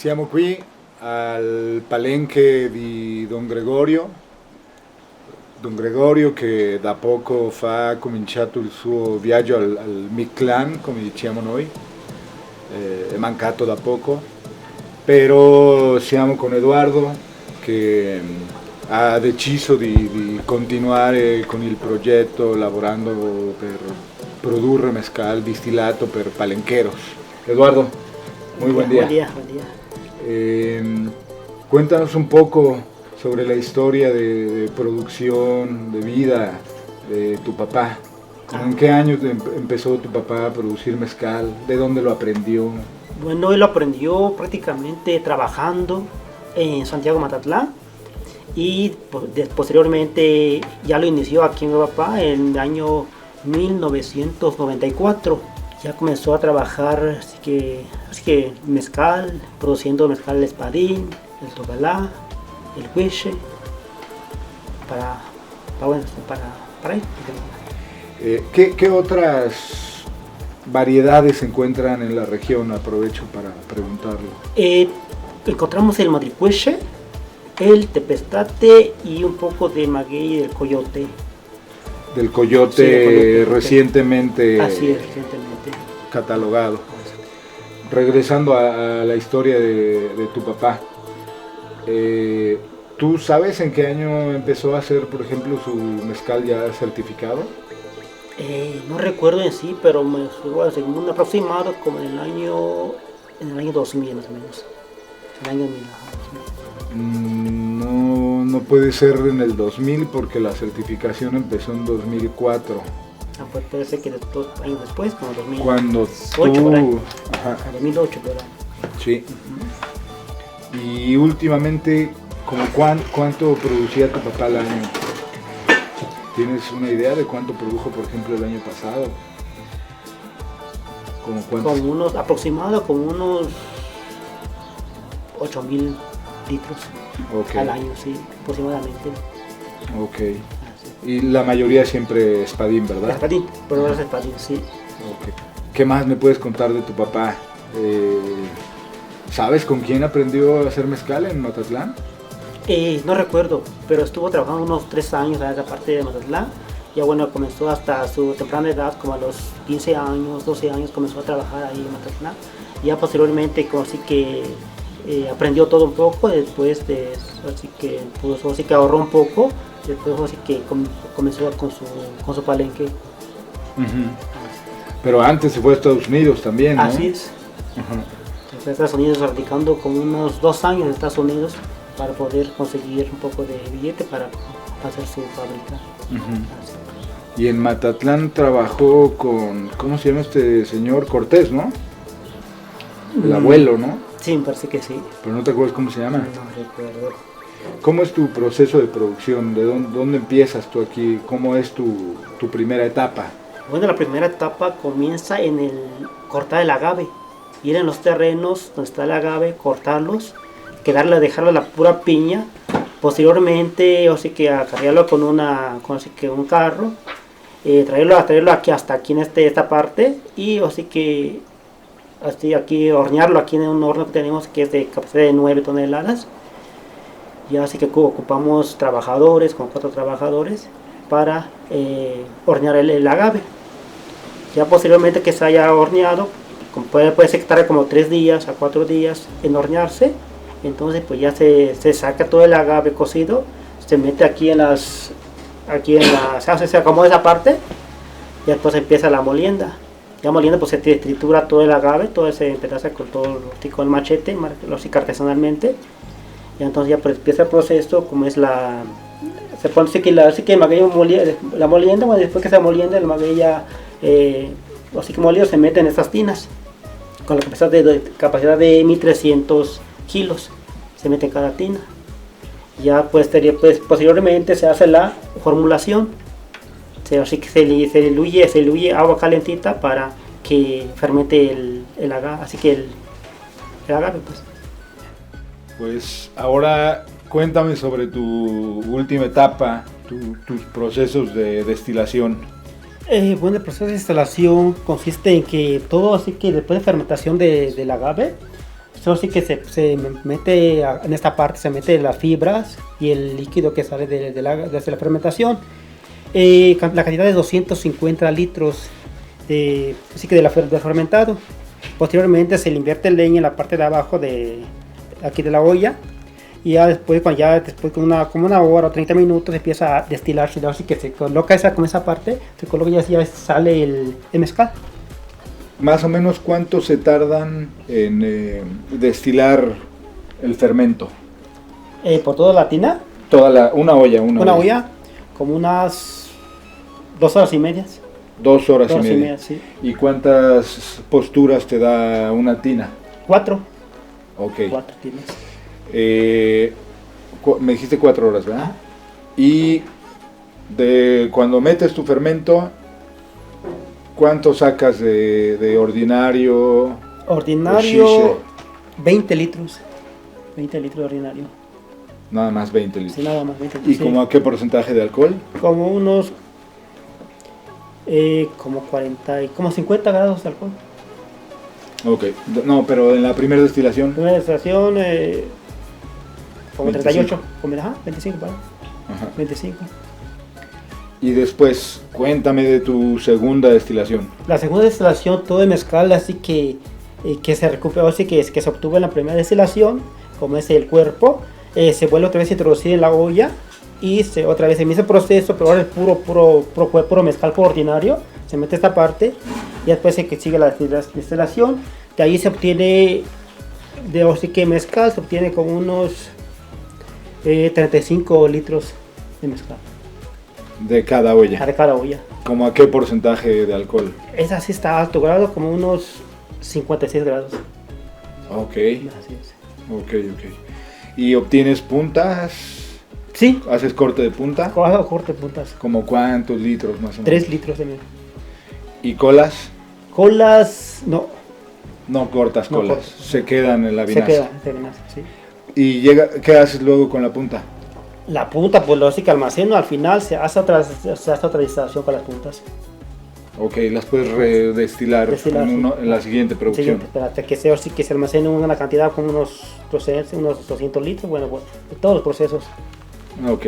Siamo qui al palenque di Don Gregorio che da poco fa cominciato il suo viaggio al Mictlán, come diciamo noi, è mancato da poco, però siamo con Edoardo che ha deciso di continuare con il progetto lavorando per produrre mezcal distillato per palenqueros. Eduardo, muy buen día. Buen día, buen día. Cuéntanos un poco sobre la historia de producción, de vida de tu papá. ¿En qué años empezó tu papá a producir mezcal? ¿De dónde lo aprendió? Bueno, él lo aprendió prácticamente trabajando en Santiago Matatlán y posteriormente ya lo inició aquí en mi papá en el año 1994. Ya comenzó a trabajar, así que mezcal, produciendo mezcal el espadín, el tobalá, el huiche, para él. ¿Qué otras variedades se encuentran en la región? Aprovecho para preguntarlo. Encontramos el madripueche, el tepestate y un poco de maguey y del coyote. Del coyote, Sí, del coyote. recientemente, Así es, recientemente. catalogado. Regresando a la historia de tu papá, ¿tú sabes en qué año empezó a hacer, por ejemplo, su mezcal ya certificado? No recuerdo en sí, pero me fue según un aproximado como en el año 2000 más o menos. El año 2000. No puede ser en el 2000 porque la certificación empezó en 2004. Pues puede ser que 2 años después, como 2008 Cuando por ahí. tú... Ajá, 2008 por ahí. sí. Y últimamente, ¿como cuánto producía tu papá al año? ¿Tienes una idea de cuánto produjo, por ejemplo, el año pasado? ¿Como cuánto? Como unos aproximados, como unos 8.000 litros Okay. al año, sí, aproximadamente. Ok. Y la mayoría siempre espadín, ¿verdad? Espadín, por ahora es espadín, sí. Ok. ¿Qué más me puedes contar de tu papá? ¿Sabes con quién aprendió a hacer mezcal en Matatlán? No recuerdo, pero estuvo trabajando unos 3 años en esa parte de Mazatlán. Ya bueno, comenzó hasta su temprana edad, como a los 15 años, 12 años, comenzó a trabajar ahí en Mazatlán. Ya posteriormente, como así que aprendió todo un poco, después de así que ahorró un poco, después así que comenzó con su palenque. Uh-huh. Pero antes se fue a Estados Unidos también, ¿no? Así es. Uh-huh. Entonces, Estados Unidos, radicando como unos 2 años en Estados Unidos para poder conseguir un poco de billete para hacer su fábrica. Uh-huh. Y en Matatlán trabajó con, ¿cómo se llama este señor? Cortés, ¿no? El abuelo, ¿no? Sí, me parece que sí. Pero no te acuerdas cómo se llama. No recuerdo. ¿Cómo es tu proceso de producción? ¿De dónde empiezas tú aquí? ¿Cómo es tu primera etapa? Bueno, la primera etapa comienza en el cortar el agave. Ir en los terrenos donde está el agave, cortarlos, dejarlo la pura piña. Posteriormente, así que acarrearlo con un carro, traerlo hasta aquí en esta parte y así que aquí hornearlo aquí en un horno que tenemos que es de capacidad de 9 toneladas. Ya así que ocupamos trabajadores, con 4 trabajadores para hornear el agave. Ya posteriormente que se haya horneado, puede ser que tarde como 3 días a 4 días en hornearse. Entonces pues ya se saca todo el agave cocido, se mete se acomoda esa parte y después empieza la molienda. Ya molienda pues se tritura todo el agave, todo se empedaza con el machete, lo así artesanalmente. Y entonces ya pues empieza el proceso, como es se pone así que el maguey la molienda, bueno, después que se molienda el maguey ya así que molido se mete en estas tinas con la capacidad de 1300 kilos se mete en cada tina. Ya pues posteriormente se hace la formulación, así que se diluye agua calentita para que fermente el agave, así que el agave pues. Pues ahora cuéntame sobre tu última etapa, tus procesos de destilación. Bueno, el proceso de instalación consiste en que todo, así que después de fermentación del agave, Eso sí que se mete en esta parte, se mete las fibras y el líquido que sale desde la fermentación. La cantidad de 250 litros así que del fermentado. Posteriormente se le invierte leña en la parte de abajo aquí de la olla. Y ya después, como una hora o 30 minutos, empieza a destilarse. Así que se coloca con esa parte, se coloca y ya sale el mezcal. Más o menos, ¿cuánto se tardan en destilar el fermento? Por toda la tina. Una olla. Una olla, como unas 2 horas y media. 2 horas y media. Y media, sí. ¿Y cuántas posturas te da una tina? 4. Ok. 4 tinas. Me dijiste 4 horas, ¿verdad? Y cuando metes tu fermento, ¿cuánto sacas de ordinario? Ordinario, 20 litros. 20 litros de ordinario. Nada más 20 litros. Sí, nada más 20 litros. ¿Y como a qué porcentaje de alcohol? Como unos como 40 como 50 grados de alcohol. Ok, no, pero en la primera destilación. Primera destilación como 25. 38, como 25 para. Ajá. 25. Y después, cuéntame de tu segunda destilación. La segunda destilación, todo de mezcal, así que se recuperó, así que se obtuvo en la primera destilación, como es el cuerpo, se vuelve otra vez a introducir en la olla y otra vez se inicia el proceso, pero ahora es puro mezcal por ordinario, se mete esta parte y después sigue la destilación. De ahí se obtiene, así que mezcal, se obtiene como unos 35 litros de mezcal. De cada olla. De cada olla. ¿Cómo a qué porcentaje de alcohol? Esa sí está a alto grado, como unos 56 grados. Ok, Así es. ok. ¿Y obtienes puntas? Sí. ¿Haces corte de punta? Corte puntas. ¿Como cuántos litros más o menos? 3 litros de miel. ¿Y colas? Colas, no. No cortas No colas, corto. se quedan en la Se vinaza. queda en vinaza, sí. ¿Y qué haces luego con la punta? La punta, pues lo sí que almaceno, al final se hace otra destilación con las puntas. Ok, las puedes redestilar Destilar, sí. en la siguiente producción. Siguiente, pero hasta que se almacene una cantidad como unos 200 litros, bueno, de todos los procesos. Ok.